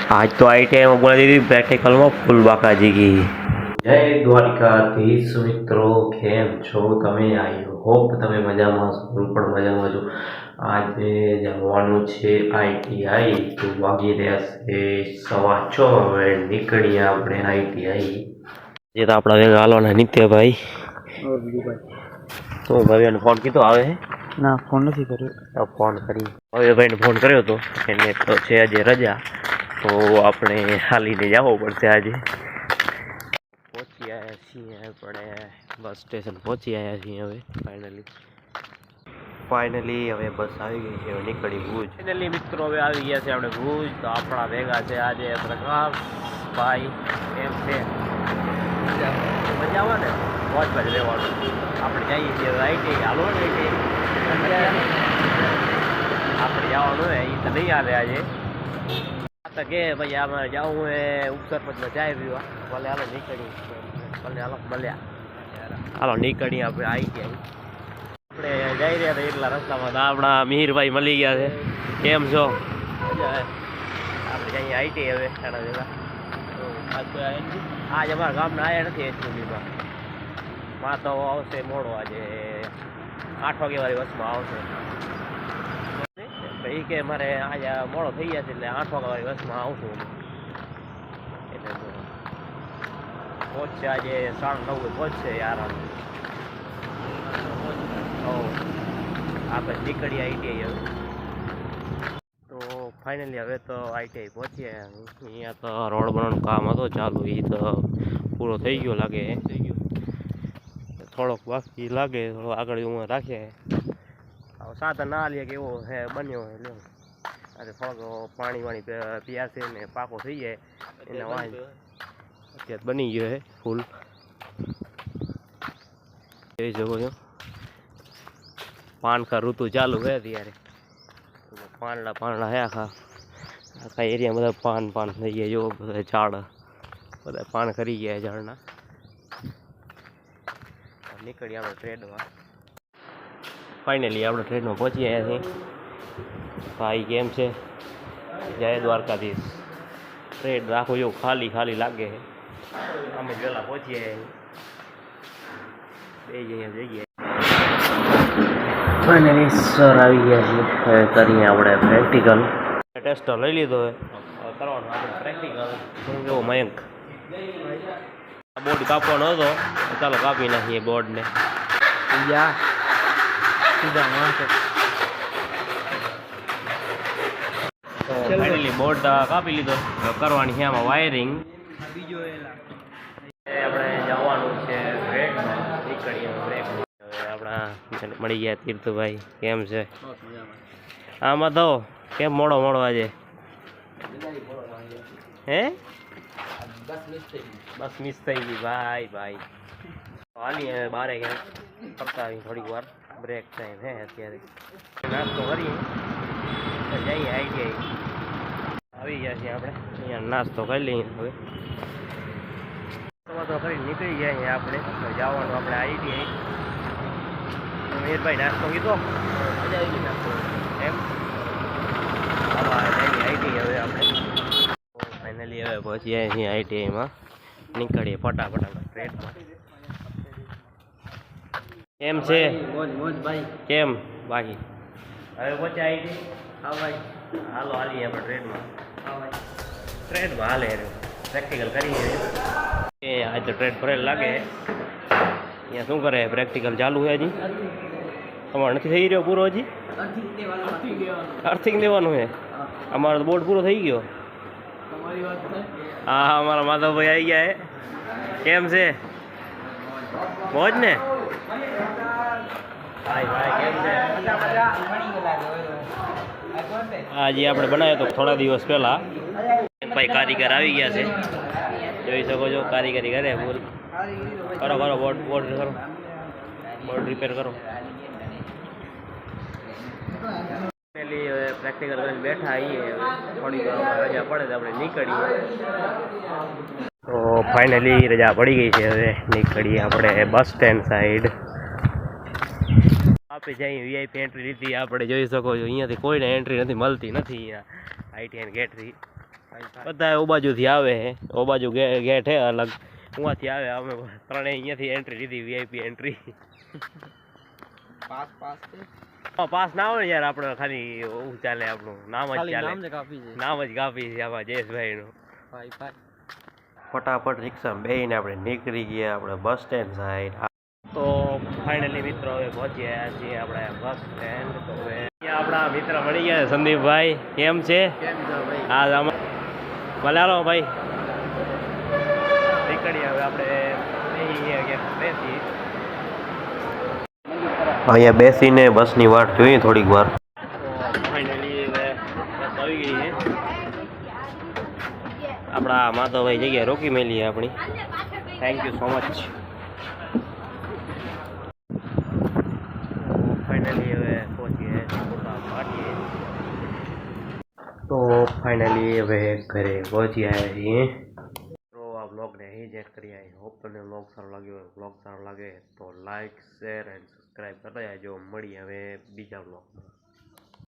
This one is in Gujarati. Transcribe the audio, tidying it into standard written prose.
आज तो ITI में बोला दीदी प्रैक्टिकल में फूल बाकाजी की जय દ્વારકાધીશ મિત્રો કેમ છો તમે આઈ હોપ તમે મજામાં છો હું પણ મજામાં છું આજે જવાનું છે ITI તો વાગી રહ્યા છે 6:15 હવે નીકળીએ આપણે ITI જે તો આપણા ભેગા હાલવાના નિત્યભાઈ તો ભાઈને ફોન કીધો આવે ના ફોન નથી કર્યો ફોન કરી ભાઈને ફોન કર્યો તો એને તો છે આજે રજા તો આપણે હાલીને જવું પડશે આજે પહોંચી આવ્યા છીએ આપણે બસ સ્ટેશન પહોંચી આવ્યા છીએ હવે ફાઇનલી હવે બસ આવી ગઈ છે હવે નીકળી ભુજ ફાઇનલી મિત્રો હવે આવી ગયા છે આપણે ભુજ તો આપણા ભેગા છે આજે પ્રકાશ ભાઈ એમ છે મજા આવે ને મોજ બાજુ રહેવાનું આપણે જઈએ છીએ ITI હાલો ને આપણે જવાનું એ તો નહીં આવે આજે તો કે ભાઈ આમાં જવું એ ઉપસરપંચમાં જાય પીવા ભલે હાલો નીકળી ભલે હાલો મળ્યા હાલો નીકળી આપણે ITI આપણે જઈ રહ્યા હતા એટલા રસ્તામાં તો આપણા મિહિરભાઈ મળી ગયા છે કેમ છો આપણે જઈએ ITI હવે એના ભેગા આજ અમારા ગામના આવ્યા નથી એચયુબીમાં માં તો આવશે મોડો આજે 8 વાગે વાળી બસમાં આવશે એ કે મારે આજે મોડો થઈ ગયા છે એટલે 8 વાગ્યા વાળી બસમાં આવશું એટલે પહોંચશે આજે 9:30 પહોંચશે યાર આપણે નીકળી ITI હવે તો ફાઇનલી હવે તો ITI પહોંચીએ અહીંયા તો રોડ બનાવવાનું કામ હતું ચાલુ એ તો પૂરો થઈ ગયો લાગે થોડોક બાકી લાગે થોડો આગળ હું રાખીએ સાધન ના લે કે એવો હે બન્યો હોય લ્યો આજે થોડોક પાણી વાણી પીયાશે ને પાકો થઈ જાય એના વાંચ અત્યારે બની ગયો છે ફૂલ જોઈ શકો છો પાનખા ઋતુ ચાલુ છે ત્યારે પાંદડા હે આખા એરિયા બધા પાન થઈ ગયા જો બધા ઝાડ બધા પાન ખરી ગયા ઝાડના નીકળી આપણે ટ્રેનમાં ફાઇનલી આપણે ટ્રેનમાં પહોંચી આવ્યા છીએ ભાઈ કેમ છે જય દ્વારકાધીશ ટ્રેન રાખો જો ખાલી લાગે છે અમે પહેલાં પહોંચી આવ્યા બે જઈએ ફાઇનલી સર આવી ગયા છીએ હવે કરીએ આપણે પ્રેક્ટિકલ ટેસ્ટ લઈ લીધો હવે કરવાનું આપણે પ્રેક્ટિકલ શું કેવો મયંક બોર્ડ કાપવાનો હતો ચાલો કાપી નાખીએ બોર્ડને ફાઇનલી બોર્ડ કાપી લીધો કરવાની છે આમાં વાયરિંગ આપણે જવાનું છે બ્રેકમાં નીકળીએ બ્રેકમાં આપણા મળી ગયા તીર્થભાઈ કેમ છે આમાં તો કેમ મોડો આજે હે બસ મિસ થઈ ગઈ ભાઈ હાલી હવે બારે ગયા કરતા આવી થોડીક વાર બ્રેક ટાઈમ હે અત્યારે નાસ્તો કરીએ જઈએ ITI આવી ગયા છીએ આપણે અહીંયા નાસ્તો કરી લઈએ હવે તો કરી નીકળી ગયા અહીંયા આપણે જવાનું આપણે ITI મેરભાઈ નાસ્તો કીધો મજા આવી ગઈ નાસ્તો એમ ITI હવે આપણે ફાઇનલી હવે પહોંચી આવ્યા છીએ ITIમાં નીકળીએ ફટાફટ ટ્રેનમાં કેમ છે ભાઈ કેમ બાકી હવે પહોંચ્યા ITI હા ભાઈ હાલો હાલીએ આપણે ટ્રેનમાં હાલે પ્રેક્ટિકલ કરીએ એ આજે તો ટ્રેન ભરેલ લાગે અહીંયા શું કરે પ્રેક્ટિકલ ચાલુ છે હજી તમારે નથી થઈ રહ્યો પૂરો હજી અર્થિંગ દેવાનું છે અમારો બોર્ડ પૂરો થઈ ગયો હા અમારા માધવભાઈ આવી ગયા કેમ છે મોજ ને આજે આપણે બનાવ્યો તો થોડા દિવસ પહેલા ભાઈ કારીગર આવી ગયા છે જોઈ શકો છો કારીગરી કરે બોલ કરો બોર્ડ કરો બોર્ડ રિપેર કરો પ્રેક્ટિકલ કરીને બેઠા આવીએ થોડી રજા પડે તો આપણે નીકળીએ તો ફાઇનલી રજા પડી ગઈ છે હવે નીકળીએ આપણે બસ સ્ટેન્ડ સાઈડ આપણે જઈએ VIP એન્ટ્રી લીધી આપણે જોઈ શકો છો અહીંયાથી કોઈને એન્ટ્રી નથી મળતી નથી અહીંયા ITI ગેટથી બધા ઓ બાજુથી આવે ઓ બાજુ ગેટ હે અલગ ઉવાથી આવે અમે ત્રણે અહીંયાથી એન્ટ્રી લીધી વીઆઈપી એન્ટ્રી પાસ ના હોય યાર આપણે ખાલી હું ચાલે આપણું નામ જ ચાલે નામ જ કાપી છે આમાં જયેશભાઈ નું ફટાફટ રિક્ષામાં બેહીને આપણે નીકળી ગયા આપણે બસ સ્ટેન્ડ સાઈડ તો ફાઇનલી મિત્રો હવે પહોંચી ગયા છીએ આપણે બસ સ્ટેન્ડ તો હવે અહીંયા આપણા મિત્ર મળી ગયા સંદીપભાઈ કેમ છે હા આમાં ભલે હાલો ભાઈ નીકળીએ હવે આપણે બેસી અહીંયા બેસીને બસની વાટ જોઈએ થોડીક વાર ફાઇનલી હવે બસ આવી ગઈ છે આપણા માધવભાઈ જગ્યાએ રોકી મેલી આપણી thank you so much finally હવે પહોંચીએ મોટા પાટીએ તો ફાઇનલી હવે ઘરે પહોંચી આવ્યા છીએ તો આ બ્લોગને અહીં જ એડ કરી આવી હોપ તમને બ્લોગ સારો લાગ્યો હોય બ્લોગ સારો લાગે તો લાઇક શેર એન્ડ સબસ્ક્રાઈબ કરતા જાજો મળીએ હવે બીજા બ્લોગમાં